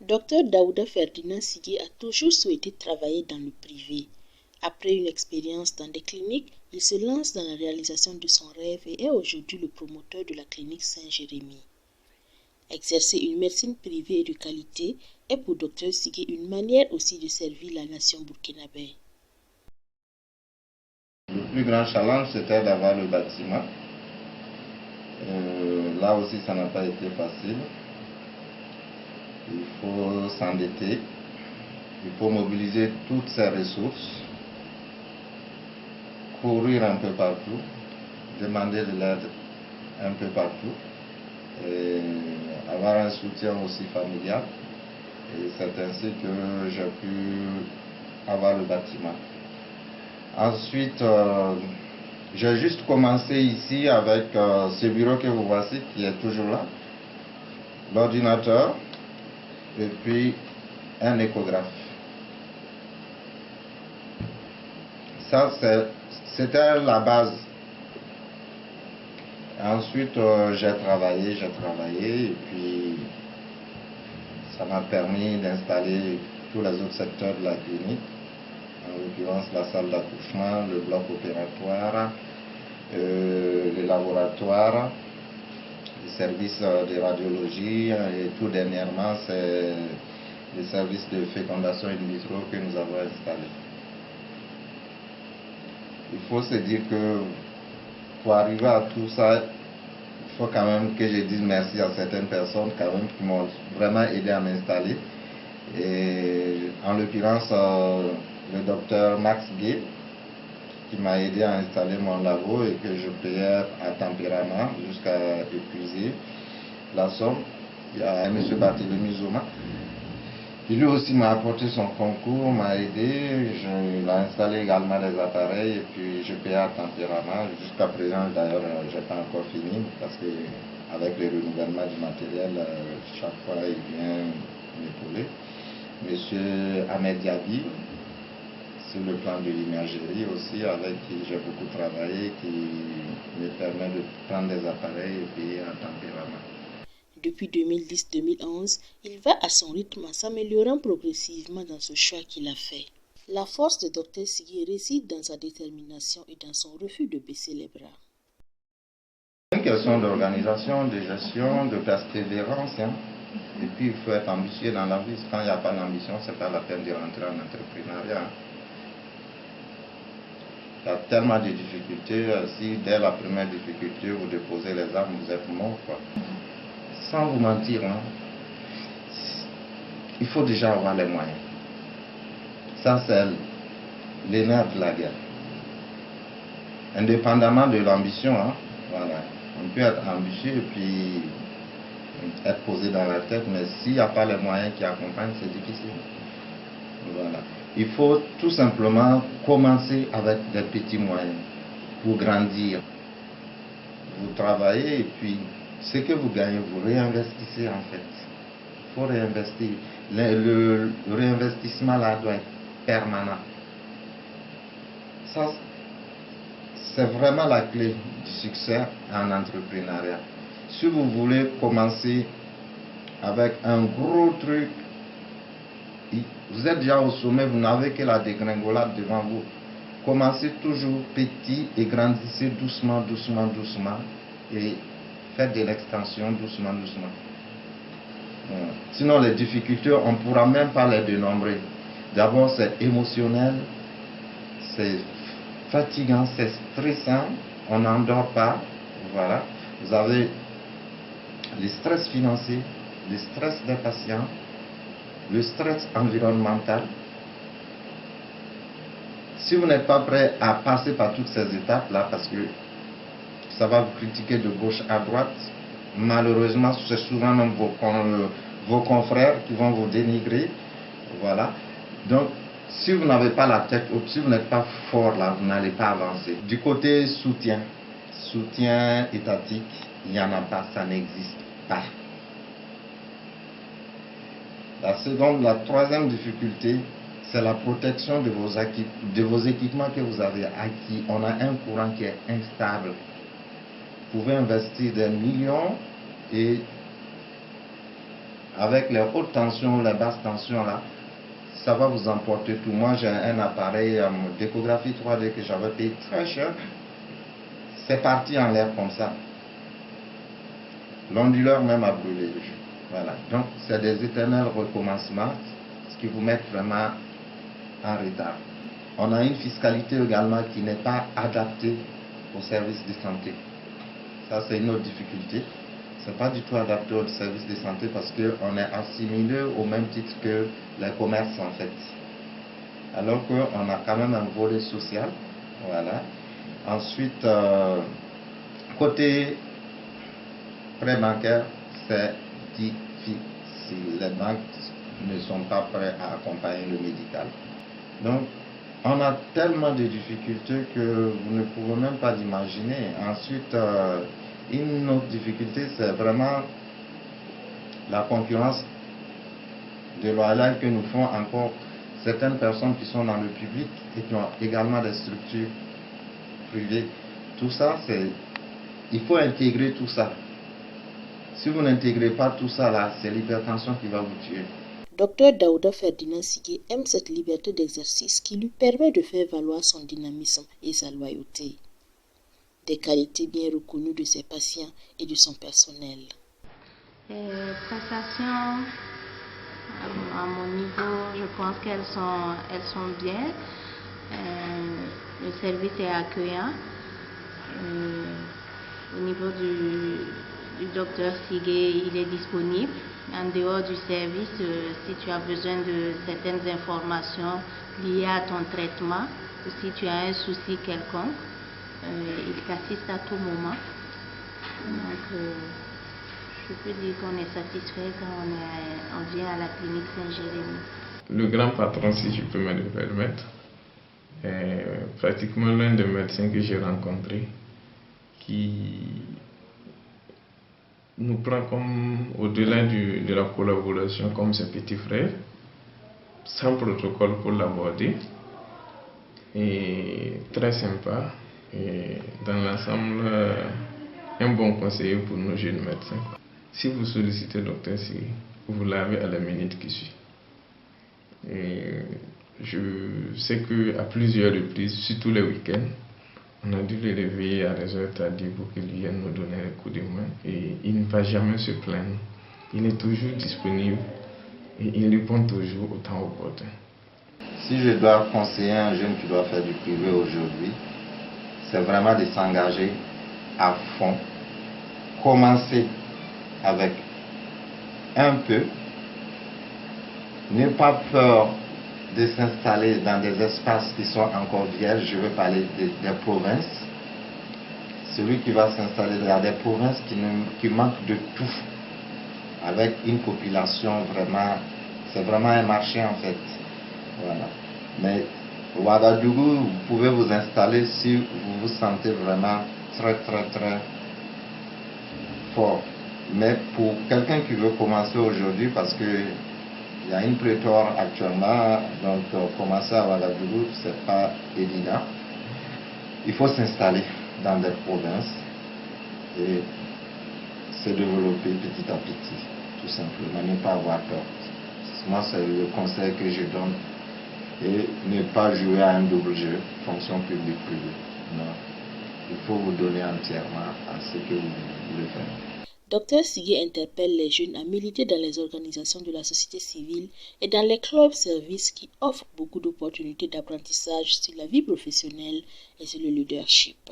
Dr Daouda Ferdinand Sigui a toujours souhaité travailler dans le privé. Après une expérience dans des cliniques, il se lance dans la réalisation de son rêve et est aujourd'hui le promoteur de la clinique Saint-Jérémy. Exercer une médecine privée et de qualité est pour Dr Sigui une manière aussi de servir la nation burkinabé. Le plus grand challenge, c'était d'avoir le bâtiment. Là aussi, ça n'a pas été facile. Il faut s'endetter, il faut mobiliser toutes ses ressources, courir un peu partout, demander de l'aide un peu partout, et avoir un soutien aussi familial. Et c'est ainsi que j'ai pu avoir le bâtiment. Ensuite, j'ai juste commencé ici avec ce bureau que vous voici qui est toujours là, l'ordinateur et puis un échographe. Ça, c'était la base. Ensuite, j'ai travaillé et puis ça m'a permis d'installer tous les autres secteurs de la clinique. En l'occurrence la salle d'accouchement, le bloc opératoire, les laboratoires, les services de radiologie et tout dernièrement c'est les services de fécondation in vitro que nous avons installés. Il faut se dire que pour arriver à tout ça, il faut quand même que je dise merci à certaines personnes quand même qui m'ont vraiment aidé à m'installer. Et en l'occurrence le docteur Max Gay qui m'a aidé à installer mon labo et que je payais à tempérament jusqu'à épuiser la somme. Il y a M. Barthélemy Zoma qui lui aussi m'a apporté son concours, m'a aidé. Il a installé également des appareils et puis je payais à tempérament. Jusqu'à présent d'ailleurs je n'ai pas encore fini parce que avec le renouvellement du matériel chaque fois il vient m'épauler. Monsieur Ahmed Diaby, sur le plan de l'imagerie aussi, avec qui j'ai beaucoup travaillé, qui me permet de prendre des appareils et payer en tempérament. Depuis 2010-2011, il va à son rythme en s'améliorant progressivement dans ce choix qu'il a fait. La force de Dr Sigui réside dans sa détermination et dans son refus de baisser les bras. C'est une question d'organisation, de gestion, de persévérance. Et puis il faut être ambitieux dans la vie. Quand il n'y a pas d'ambition, ce n'est pas la peine de rentrer en entrepreneuriat. Il y a tellement de difficultés. Si dès la première difficulté vous déposez les armes, vous êtes mort, quoi. Sans vous mentir, il faut déjà avoir les moyens. Ça, c'est les nerfs de la guerre. Indépendamment de l'ambition, voilà. On peut être ambitieux et puis être posé dans la tête, mais s'il n'y a pas les moyens qui accompagnent, c'est difficile. Voilà. Il faut tout simplement commencer avec des petits moyens pour grandir. Vous travaillez et puis ce que vous gagnez, vous réinvestissez en fait. Il faut réinvestir. Le réinvestissement là doit être permanent. Ça, c'est vraiment la clé du succès en entrepreneuriat. Si vous voulez commencer avec un gros truc, vous êtes déjà au sommet, vous n'avez que la dégringolade devant vous. Commencez toujours petit et grandissez doucement, doucement, doucement. Et faites de l'extension doucement, doucement. Sinon, les difficultés, on ne pourra même pas les dénombrer. D'abord, c'est émotionnel, c'est fatigant, c'est stressant, on n'en dort pas. Voilà. Vous avez le stress financier, le stress des patients, le stress environnemental. Si vous n'êtes pas prêt à passer par toutes ces étapes-là, parce que ça va vous critiquer de gauche à droite, malheureusement, c'est souvent même vos confrères qui vont vous dénigrer. Voilà. Donc, si vous n'avez pas la tête haute, si vous n'êtes pas fort là, vous n'allez pas avancer. Du côté soutien étatique, il n'y en a pas, ça n'existe pas. La troisième difficulté, c'est la protection de vos équipements que vous avez acquis. On a un courant qui est instable. Vous pouvez investir des millions et avec les hautes tensions, les basses tensions là, ça va vous emporter tout. Moi j'ai un appareil d'échographie 3D que j'avais payé très cher. C'est parti en l'air comme ça. L'onduleur même a brûlé. Voilà. Donc c'est des éternels recommencements, ce qui vous met vraiment en retard. On a une fiscalité également qui n'est pas adaptée aux services de santé. Ça c'est une autre difficulté. C'est pas du tout adapté aux services de santé parce qu'on est assimilé au même titre que les commerces en fait. Alors qu'on a quand même un volet social. Voilà. Ensuite, côté prêt bancaire, c'est difficile. Les banques ne sont pas prêts à accompagner le médical. Donc, on a tellement de difficultés que vous ne pouvez même pas l'imaginer. Ensuite, une autre difficulté, c'est vraiment la concurrence déloyale que nous font encore certaines personnes qui sont dans le public et qui ont également des structures privées. Tout ça, il faut intégrer tout ça. Si vous n'intégrez pas tout ça là, c'est l'hypertension qui va vous tuer. Dr Daouda Ferdinand Sigui aime cette liberté d'exercice qui lui permet de faire valoir son dynamisme et sa loyauté. Des qualités bien reconnues de ses patients et de son personnel. Les prestations, à mon niveau, je pense qu'elles sont bien. Le service est accueillant. Au niveau du docteur Sigui, il est disponible. En dehors du service, si tu as besoin de certaines informations liées à ton traitement ou si tu as un souci quelconque, il t'assiste à tout moment. Donc, je peux dire qu'on est satisfait quand on vient à la clinique Saint-Jérémy. Le grand patron, si je peux me le permettre, est pratiquement l'un des médecins que j'ai rencontré qui nous prend comme au-delà de la collaboration comme ses petits frères, sans protocole pour l'aborder, et très sympa, et dans l'ensemble, un bon conseiller pour nos jeunes médecins. Si vous sollicitez le docteur Sigui, vous l'avez à la minute qui suit. Et je sais qu'à plusieurs reprises, surtout les week-ends, on a dû le réveiller à des heures tardives pour qu'il vienne nous donner un coup de main. Et il ne va jamais se plaindre. Il est toujours disponible et il répond toujours au temps opportun. Si je dois conseiller un jeune qui doit faire du privé aujourd'hui, c'est vraiment de s'engager à fond. Commencer avec un peu. N'ayez pas peur de s'installer dans des espaces qui sont encore vierges. Je veux parler des provinces. Celui qui va s'installer dans des provinces qui manquent de tout, avec une population vraiment, c'est vraiment un marché en fait. Voilà. Mais au Ouagadougou, vous pouvez vous installer si vous vous sentez vraiment très fort. Mais pour quelqu'un qui veut commencer aujourd'hui, parce que il y a une prétoire actuellement, donc commencer à Ouagadougou, c'est pas évident. Il faut s'installer dans des provinces et se développer petit à petit, tout simplement, ne pas avoir peur. Moi, c'est le conseil que je donne. Et ne pas jouer à un double jeu, fonction publique-privée. Non, il faut vous donner entièrement à ce que vous voulez faire. Dr Sigui interpelle les jeunes à militer dans les organisations de la société civile et dans les clubs-services qui offrent beaucoup d'opportunités d'apprentissage sur la vie professionnelle et sur le leadership.